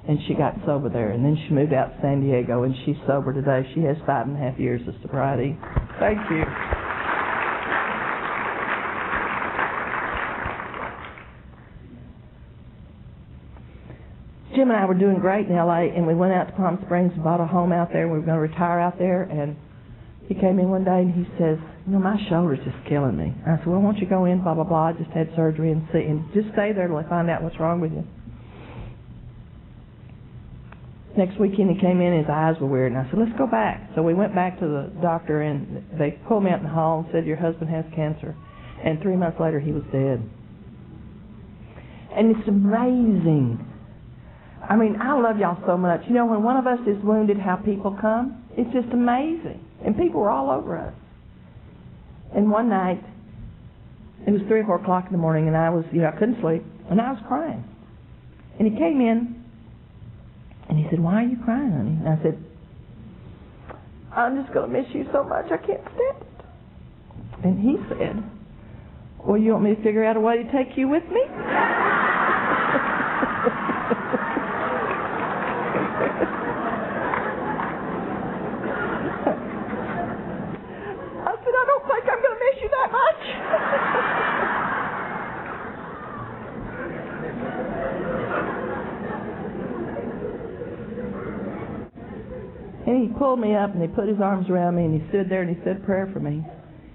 A: And she got sober there. And then she moved out to San Diego, and she's sober today. She has 5.5 years of sobriety. Thank you. Jim and I were doing great in L.A., and we went out to Palm Springs and bought a home out there. We were going to retire out there, and he came in one day and he says, my shoulder's just killing me. I said, well, won't you go in, blah, blah, blah. I just had surgery and just stay there till I find out what's wrong with you. Next weekend he came in and his eyes were weird, and I said, let's go back. So we went back to the doctor, and they pulled me out in the hall and said, your husband has cancer. And 3 months later he was dead. And it's amazing. I love y'all so much. When one of us is wounded, how people come, it's just amazing. And people were all over us. And one night, it was 3 or 4 o'clock in the morning, and I was, I couldn't sleep, and I was crying. And he came in, and he said, why are you crying, honey? And I said, I'm just going to miss you so much, I can't stand it. And he said, well, you want me to figure out a way to take you with me? I said, I don't think I'm going to miss you that much. And he pulled me up and he put his arms around me and he stood there and he said a prayer for me.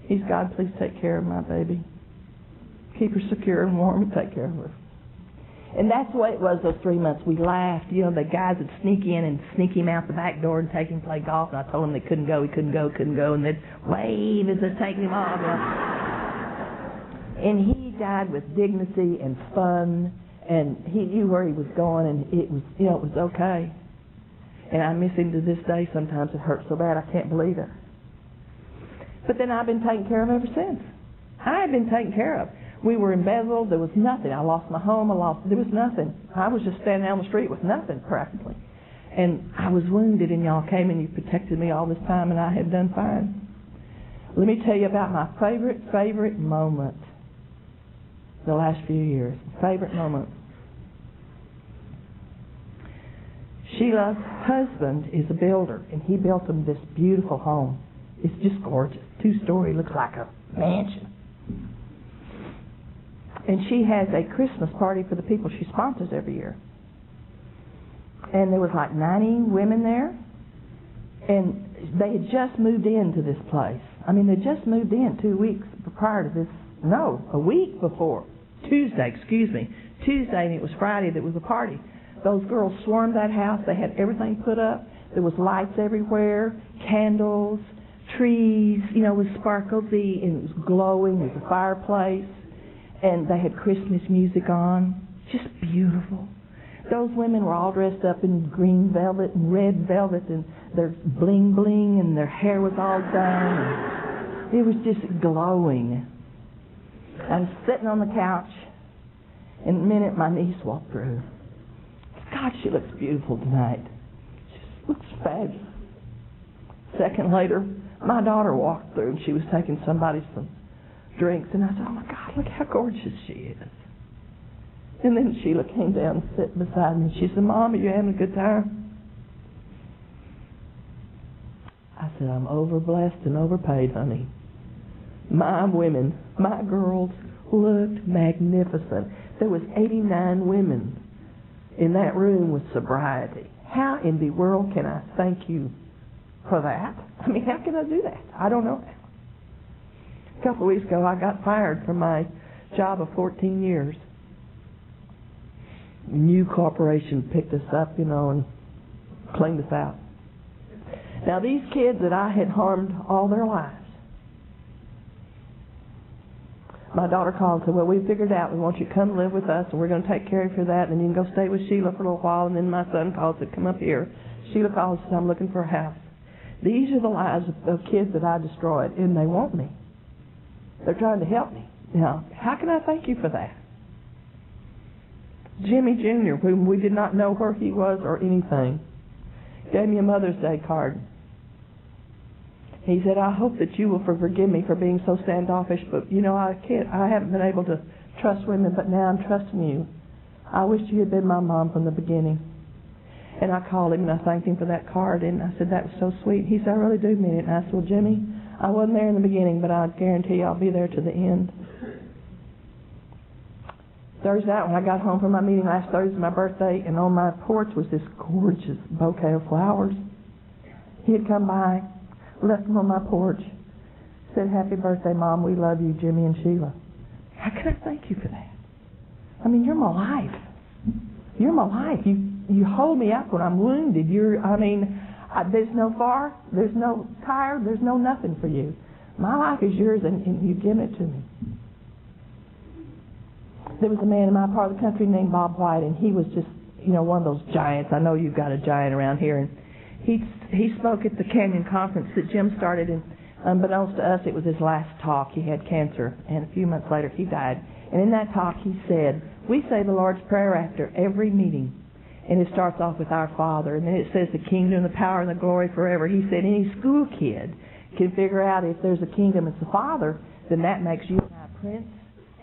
A: He's, God, please take care of my baby. Keep her secure and warm and take care of her. And that's the way it was those 3 months. We laughed. You know, the guys would sneak in and sneak him out the back door and take him to play golf. And I told him they couldn't go. And they'd wave as they'd take him off. And he died with dignity and fun. And he knew where he was going. And it was, you know, it was okay. And I miss him to this day. Sometimes it hurts so bad I can't believe it. But then I've been taken care of ever since. I've been taken care of. We were embezzled. There was nothing. I lost my home. There was nothing. I was just standing down the street with nothing, practically. And I was wounded, and y'all came and you protected me all this time, and I had done fine. Let me tell you about my favorite moment the last few years. Favorite moment. Sheila's husband is a builder, and he built them this beautiful home. It's just gorgeous. 2-story, looks like a mansion. And she has a Christmas party for the people she sponsors every year. And there was like 90 women there. And they had just moved into this place. I mean, they just moved in 2 weeks prior to this. No, a week before. Tuesday, and it was Friday that was the party. Those girls swarmed that house. They had everything put up. There was lights everywhere, candles, trees, you know, it was sparkly, and it was glowing. There was a fireplace. And they had Christmas music on. Just beautiful. Those women were all dressed up in green velvet and red velvet, and their bling bling, and their hair was all done. It was just glowing. I was sitting on the couch, and the minute my niece walked through, God, she looks beautiful tonight. She just looks fabulous. Second later, my daughter walked through, and she was taking somebody some drinks, and I said, oh my God, look how gorgeous she is. And then Sheila came down and sat beside me. She said, Mom, are you having a good time? I said, I'm overblessed and overpaid, honey. My women, my girls looked magnificent. There was 89 women in that room with sobriety. How in the world can I thank you for that? I mean, how can I do that? I don't know. A couple of weeks ago, I got fired from my job of 14 years. A new corporation picked us up, you know, and cleaned us out. Now, these kids that I had harmed all their lives, my daughter called and said, well, we figured out we want you to come live with us, and we're going to take care of you for that, and then you can go stay with Sheila for a little while. And then my son called and said, come up here. Sheila called and said, I'm looking for a house. These are the lives of kids that I destroyed, and they want me. They're trying to help me. Now, how can I thank you for that? Jimmy Jr., whom we did not know where he was or anything, gave me a Mother's Day card. He said, I hope that you will forgive me for being so standoffish, but, you know, I haven't been able to trust women, but now I'm trusting you. I wish you had been my mom from the beginning. And I called him and I thanked him for that card, and I said, that was so sweet. He said, I really do mean it. And I said, well, Jimmy, I wasn't there in the beginning, but I guarantee you I'll be there to the end. Thursday night when I got home from my meeting last Thursday, my birthday, and on my porch was this gorgeous bouquet of flowers. He had come by, left them on my porch, said, happy birthday, Mom, we love you, Jimmy and Sheila. How can I thank you for that? I mean, you're my life. You're my life. You hold me up when I'm wounded. There's no far, there's no tire, there's no nothing for you. My life is yours, and you've given it to me. There was a man in my part of the country named Bob White, and he was just, you know, one of those giants. I know you've got a giant around here. And he spoke at the Canyon Conference that Jim started, and unbeknownst to us, it was his last talk. He had cancer, and a few months later, he died. And in that talk, he said, we say the Lord's Prayer after every meeting. And it starts off with Our Father, and then it says the kingdom, the power, and the glory forever. He said any school kid can figure out if there's a kingdom, it's the Father, then that makes you and I a prince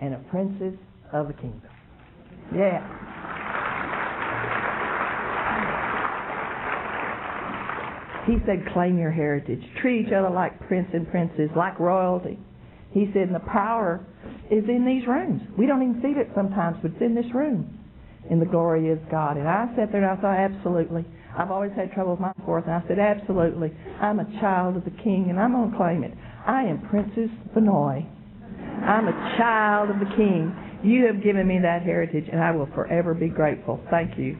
A: and a princess of the kingdom. Yeah. He said, claim your heritage. Treat each other like prince and princess, like royalty. He said, and the power is in these rooms. We don't even see it sometimes, but it's in this room. And the glory is God. And I sat there and I thought, absolutely. I've always had trouble with my fourth. And I said, absolutely. I'm a child of the King, and I'm going to claim it. I am Princess Vannoy. I'm a child of the King. You have given me that heritage, and I will forever be grateful. Thank you.